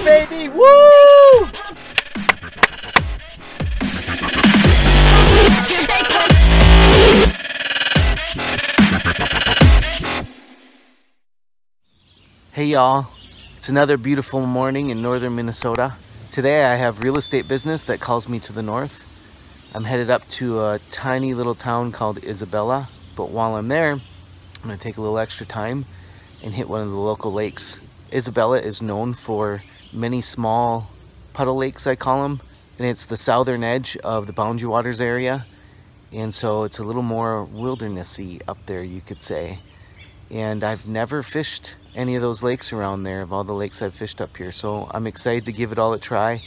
Baby, woo! Hey y'all, it's another beautiful morning in northern Minnesota. Today I have real estate business that calls me to the north. I'm headed up to a tiny little town called Isabella, but while I'm there, I'm gonna take a little extra time and hit one of the local lakes. Isabella is known for many small puddle lakes, I call them, and it's the southern edge of the Boundary Waters area, and so it's a little more wildernessy up there, you could say. And I've never fished any of those lakes around there, of all the lakes I've fished up here, so I'm excited to give it all a try.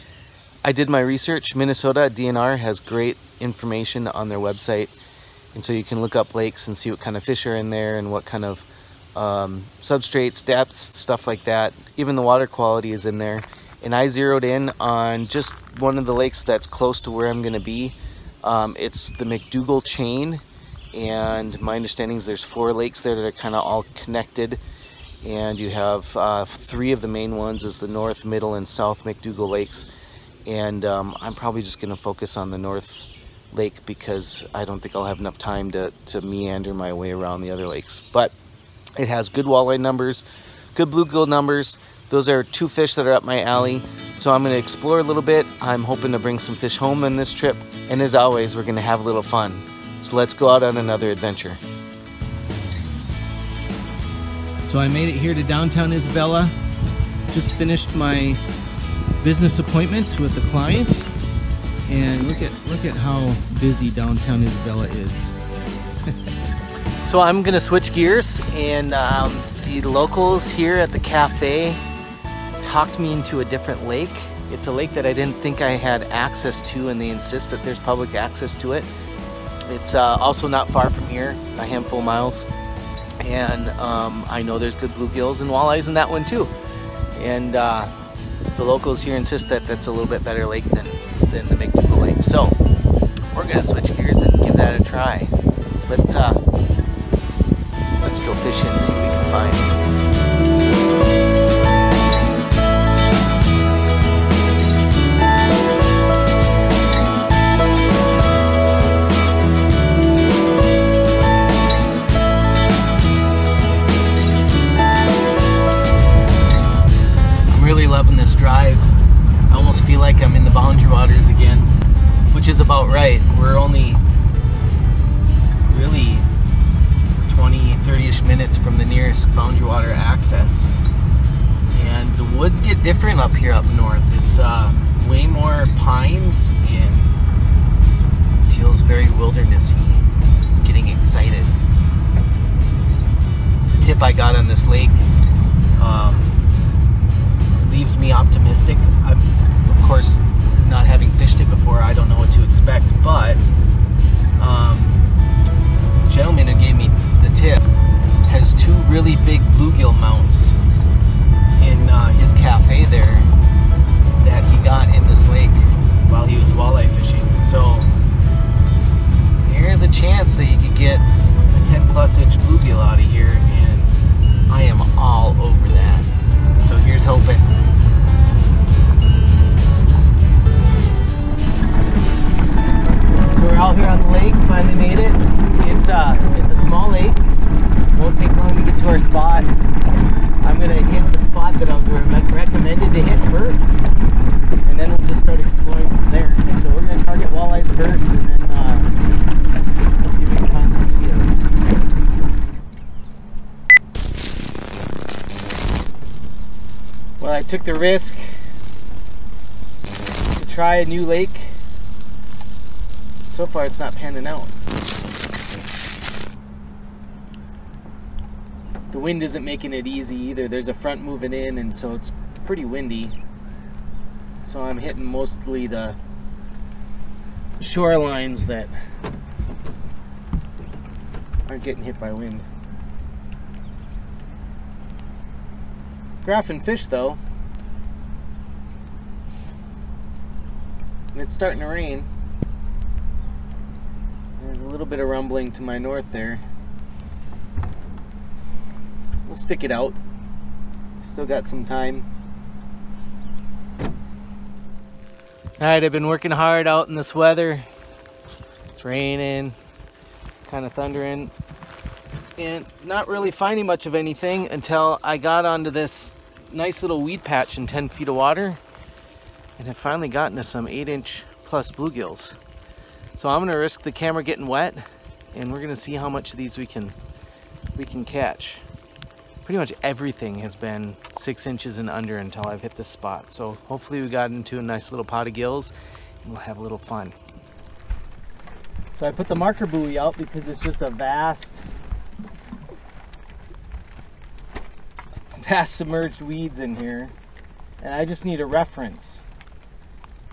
I did my research. Minnesota DNR has great information on their website, and so you can look up lakes and see what kind of fish are in there and what kind of substrates, depths, stuff like that. Even the water quality is in there. And I zeroed in on just one of the lakes that's close to where I'm going to be. It's the McDougal chain, and my understanding is there's 4 lakes there that are kind of all connected, and you have 3 of the main ones is the North, Middle, and South McDougal lakes. And I'm probably just going to focus on the North Lake because I don't think I'll have enough time to meander my way around the other lakes. But it has good walleye numbers, good bluegill numbers. Those are 2 fish that are up my alley. So I'm going to explore a little bit. I'm hoping to bring some fish home on this trip. And as always, we're going to have a little fun. So let's go out on another adventure. So I made it here to downtown Isabella. Just finished my business appointment with a client. And look at how busy downtown Isabella is. So I'm gonna switch gears, and the locals here at the cafe talked me into a different lake. It's a lake that I didn't think I had access to, and they insist that there's public access to it. It's also not far from here, a handful of miles, and I know there's good bluegills and walleyes in that one too. And the locals here insist that that's a little bit better lake than the McDougal Lake. So we're gonna switch gears and give that a try. Let's go fishing and see what we can find. I'm really loving this drive. I almost feel like I'm in the Boundary Waters again, which is about right. We're only really 20-30ish minutes from the nearest Boundary Water access. And the woods get different up here up north. It's way more pines and feels very wildernessy. I'm getting excited. The tip I got on this lake leaves me optimistic. Of course, not having fished it before, I don't know what to expect, but the gentleman who gave me the tip has 2 really big bluegill mounts in his cafe there that he got in this lake while he was walleye fishing. So there's a chance that you could get a 10+ inch bluegill out of here, and I am all over that. So here's hoping. So we're out here on the lake, finally made it. It's a small lake. Won't take long to get to our spot. I'm gonna hit the spot that I was recommended to hit first, and then we'll just start exploring from there. And so we're gonna target walleyes first, and then let's see if we can find some videos. Well, I took the risk to try a new lake. So far, it's not panning out. The wind isn't making it easy either. There's a front moving in, and so it's pretty windy. So I'm hitting mostly the shorelines that aren't getting hit by wind. Graphing fish though. It's starting to rain. There's a little bit of rumbling to my north there. We'll stick it out. Still got some time. Alright, I've been working hard out in this weather. It's raining, kind of thundering, and not really finding much of anything until I got onto this nice little weed patch in 10 feet of water, and have finally gotten to some 8-inch plus bluegills. So I'm gonna risk the camera getting wet, and we're gonna see how much of these we can catch. Pretty much everything has been 6 inches and under until I've hit this spot. So hopefully we got into a nice little pot of gills and we'll have a little fun. So I put the marker buoy out because it's just a vast submerged weeds in here. And I just need a reference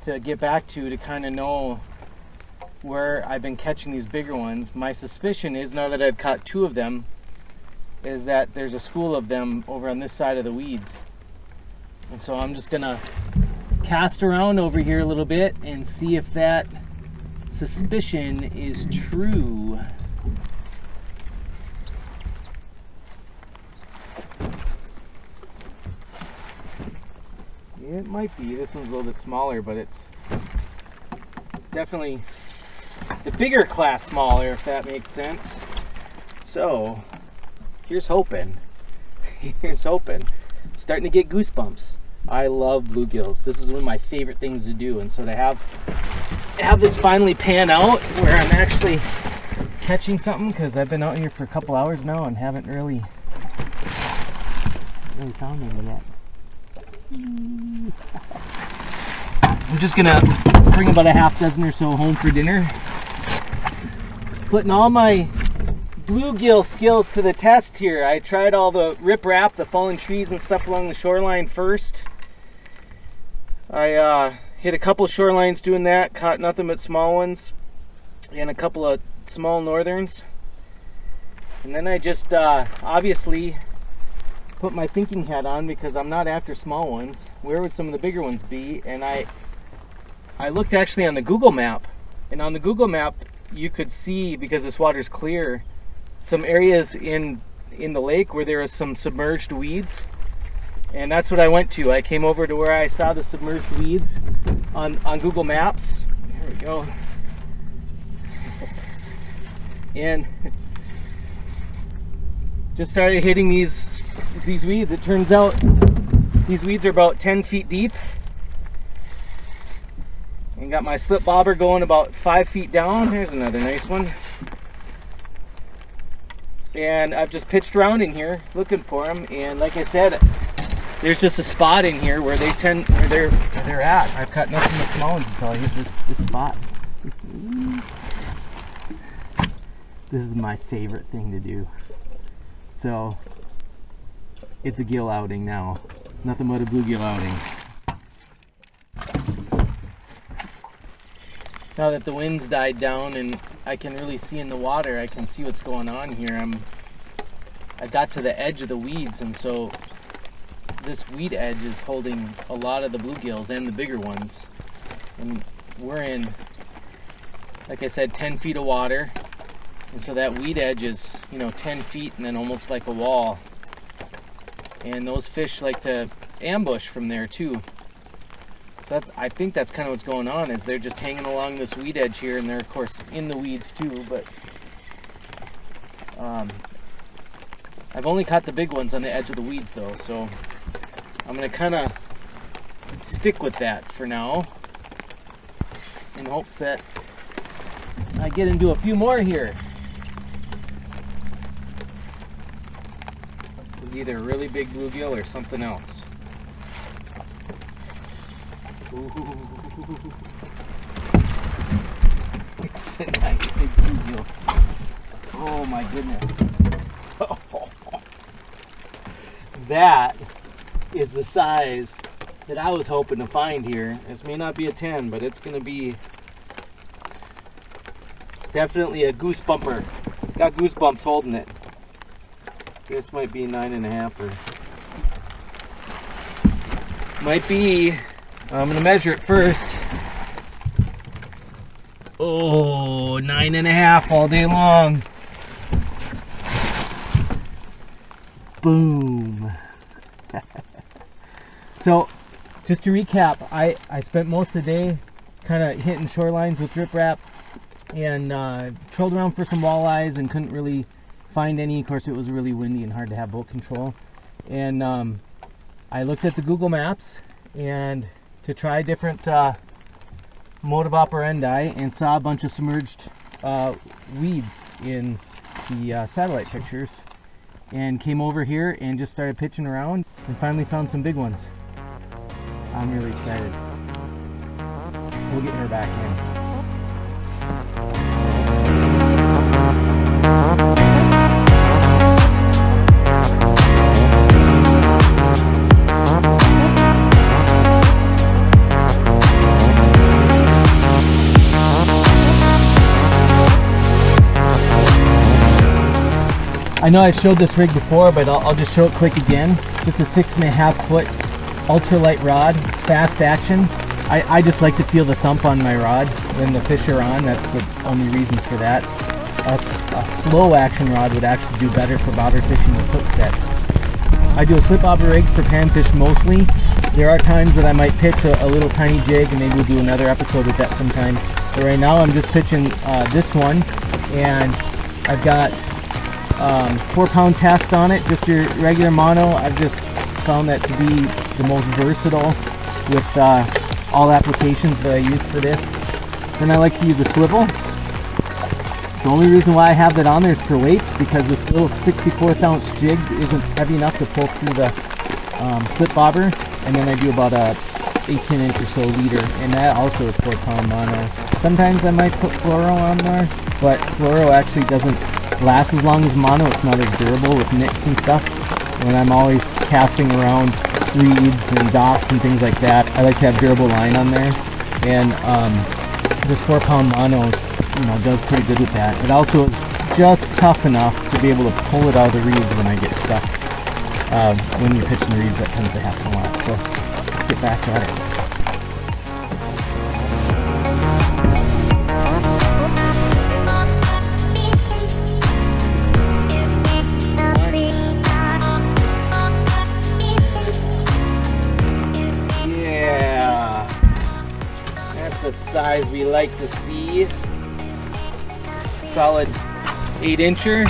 to get back to kind of know where I've been catching these bigger ones. My suspicion is, now that I've caught 2 of them, is that there's a school of them over on this side of the weeds. And so I'm just gonna cast around over here a little bit and see if that suspicion is true. It might be. This one's a little bit smaller, but it's definitely the bigger class smaller, if that makes sense. So here's hoping. Here's hoping. I'm starting to get goosebumps. I love bluegills. This is one of my favorite things to do, and so to have this finally pan out where I'm actually catching something, because I've been out here for a couple hours now and haven't really found any yet. I'm just gonna bring about a half dozen or so home for dinner. Putting all my bluegill skills to the test here. I tried all the riprap, the fallen trees and stuff along the shoreline first. I hit a couple shorelines doing that, caught nothing but small ones and a couple of small northerns. And then I just obviously put my thinking hat on, because I'm not after small ones. Where would some of the bigger ones be? And I looked actually on the Google map, and on the Google map you could see, because this water's clear, some areas in the lake where there was some submerged weeds, and that's what I went to. I came over to where I saw the submerged weeds on Google Maps. There we go. And just started hitting these weeds. It turns out these weeds are about 10 feet deep, and got my slip bobber going about 5 feet down. Here's another nice one. And I've just pitched around in here looking for them, and like I said, there's just a spot in here where they're at. I've caught nothing but small ones until I hit this spot. This is my favorite thing to do. So it's a gill outing now. Nothing but a bluegill outing. Now that the wind's died down and I can really see in the water, I can see what's going on here. I got to the edge of the weeds, and so this weed edge is holding a lot of the bluegills and the bigger ones. And we're in, like I said, 10 feet of water. And so that weed edge is, 10 feet and then almost like a wall. And those fish like to ambush from there too. So I think that's kind of what's going on, is they're just hanging along this weed edge here, and they're of course in the weeds too, but I've only caught the big ones on the edge of the weeds though, so I'm gonna kind of stick with that for now in hopes that I get into a few more here. It's either a really big bluegill or something else. Ooh. It's a nice big bluegill. Oh my goodness. That is the size that I was hoping to find here. This may not be a 10, but it's definitely a goose bumper. Got goosebumps holding it. This might be 9.5 or might be. I'm gonna measure it first. Oh, 9.5 all day long. Boom. So, just to recap, I spent most of the day kind of hitting shorelines with riprap and trolled around for some walleyes and couldn't really find any. Of course, it was really windy and hard to have boat control. And I looked at the Google Maps and to try different mode of operandi and saw a bunch of submerged weeds in the satellite pictures, and came over here and just started pitching around and finally found some big ones. I'm really excited. We'll get her back in. I know I've showed this rig before, but I'll just show it quick again. Just a 6.5 foot ultralight rod. It's fast action. I just like to feel the thump on my rod when the fish are on. That's the only reason for that. A slow action rod would actually do better for bobber fishing with hook sets. I do a slip bobber rig for panfish mostly. There are times that I might pitch a little tiny jig, and maybe we'll do another episode with that sometime. But right now I'm just pitching this one, and I've got 4-pound test on it, just your regular mono. I've just found that to be the most versatile with all applications that I use for this. Then I like to use a swivel. The only reason why I have that on there is for weights, because this little 64th ounce jig isn't heavy enough to pull through the slip bobber. And then I do about a 18-inch or so leader, and that also is 4-pound mono. Sometimes I might put fluoro on there, but fluoro actually doesn't last as long as mono. It's not as durable with nicks and stuff. When I'm always casting around reeds and docks and things like that, I like to have durable line on there, and this 4-pound mono, you know, does pretty good with that. It also is just tough enough to be able to pull it out of the reeds when I get stuck. When you're pitching the reeds, that tends to happen a lot. So let's get back at it. The size we like to see. Solid 8-incher.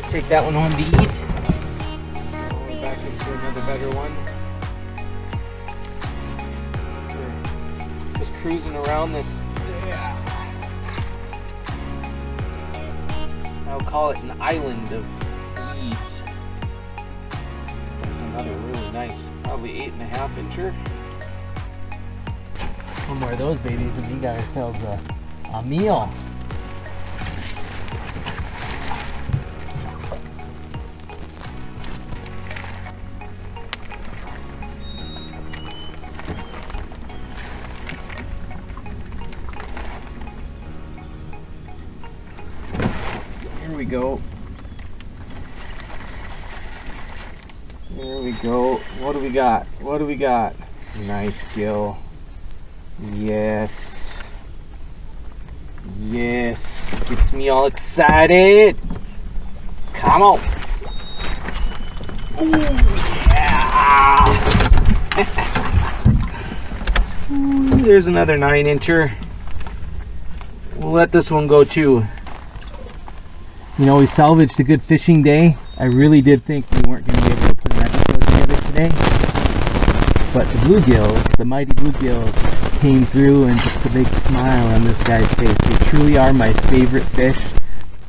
Take that one home to eat. Going back into another better one. We're just cruising around this. I'll call it an island of weeds. There's another really nice, probably 8.5-incher. One more of those babies and we got ourselves a meal. Here we go. There we go. What do we got? What do we got? Nice gill. Yes. Yes. Gets me all excited. Come on. Ooh, yeah. Ooh, there's another 9-incher. We'll let this one go too. You know, we salvaged a good fishing day. I really did think we weren't going to be able to put an episode together today. But the bluegills, the mighty bluegills, came through and puts a big smile on this guy's face. They truly are my favorite fish.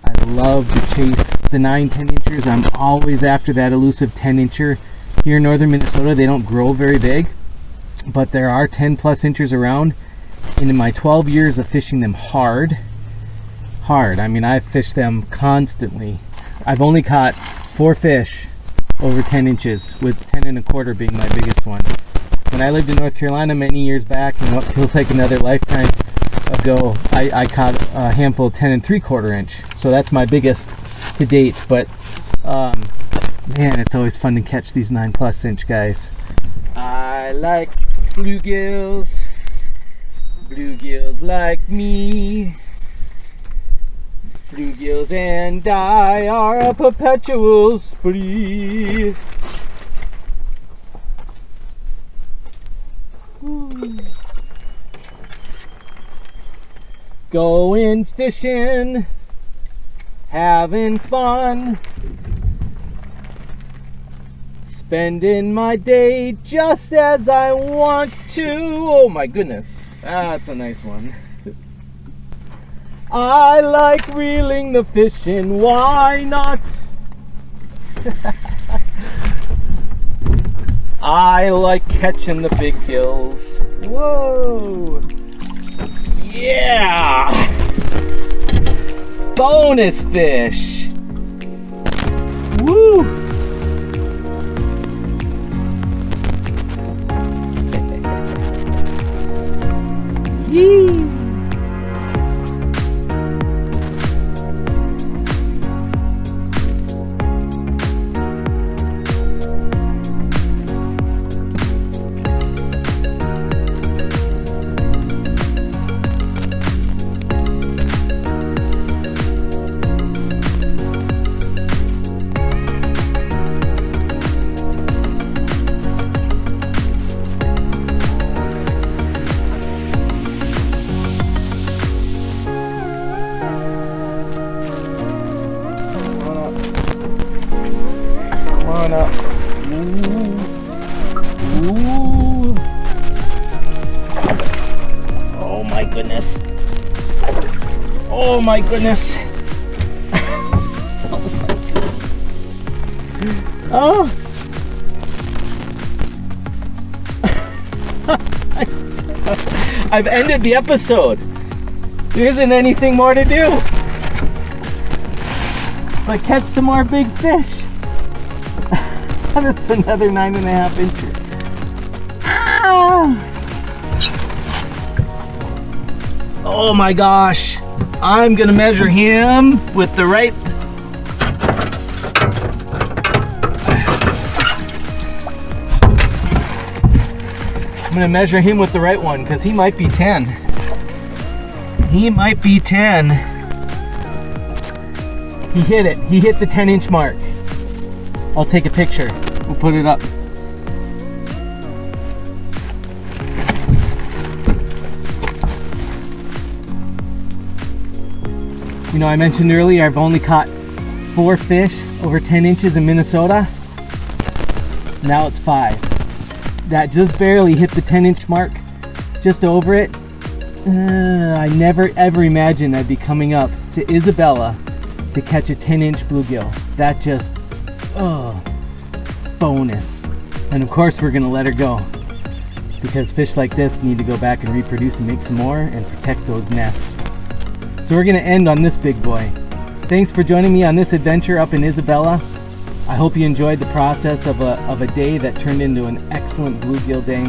I love to chase the 9-10-inchers. I'm always after that elusive 10-incher. Here in northern Minnesota, they don't grow very big, but there are 10+ inchers around. And in my 12 years of fishing them hard, I mean, I've fished them constantly. I've only caught 4 fish over 10 inches, with 10.25 being my biggest one. When I lived in North Carolina many years back, in what feels like another lifetime, ago, I caught a handful of 10 3/4 inch. So that's my biggest to date. But man, it's always fun to catch these 9+ inch guys. I like bluegills. Bluegills like me. Bluegills and I are a perpetual spree. Ooh. Going fishing, having fun, spending my day just as I want to. Oh my goodness, that's a nice one. I like reeling the fish in, why not? I like catching the big gills. Whoa! Yeah! Bonus fish! Woo! Yee! Up. Ooh. Ooh. Oh my goodness. Oh my goodness. Oh. I've ended the episode. There isn't anything more to do but catch some more big fish. That's another 9.5 incher. Ah! Oh my gosh. I'm gonna measure him with the right. I'm gonna measure him with the right one because he might be 10. He might be 10. He hit it. He hit the 10-inch mark. I'll take a picture. We'll put it up. You know, I mentioned earlier I've only caught 4 fish over 10 inches in Minnesota. Now it's 5. That just barely hit the 10-inch mark, just over it. I never ever imagined I'd be coming up to Isabella to catch a 10-inch bluegill. That just, oh, bonus. And of course we're gonna let her go because fish like this need to go back and reproduce and make some more and protect those nests. So we're gonna end on this big boy. Thanks for joining me on this adventure up in Isabella. I hope you enjoyed the process of a day that turned into an excellent bluegill day.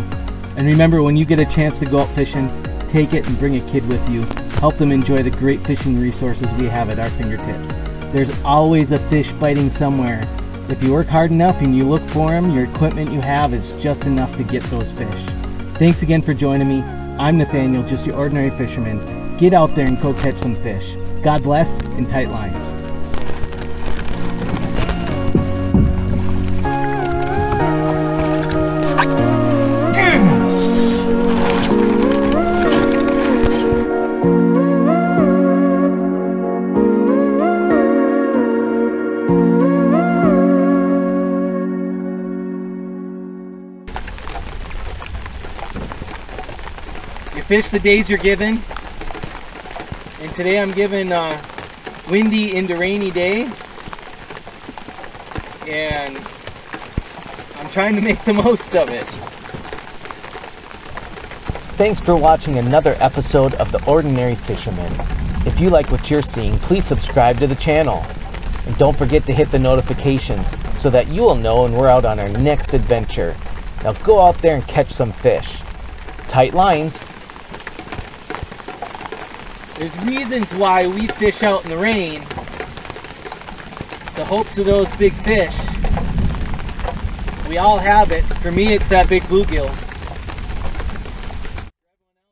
And remember, when you get a chance to go out fishing, take it and bring a kid with you. Help them enjoy the great fishing resources we have at our fingertips. There's always a fish biting somewhere. If you work hard enough and you look for them, your equipment you have is just enough to get those fish. Thanks again for joining me. I'm Nathanael, just your ordinary fisherman. Get out there and go catch some fish. God bless and tight lines. You fish the days you're given, and today I'm given windy into rainy day, and I'm trying to make the most of it. Thanks for watching another episode of The Ordinary Fisherman. If you like what you're seeing, please subscribe to the channel. And don't forget to hit the notifications so that you will know when we're out on our next adventure. Now go out there and catch some fish. Tight lines. There's reasons why we fish out in the rain. The hopes of those big fish. We all have it. For me, it's that big bluegill.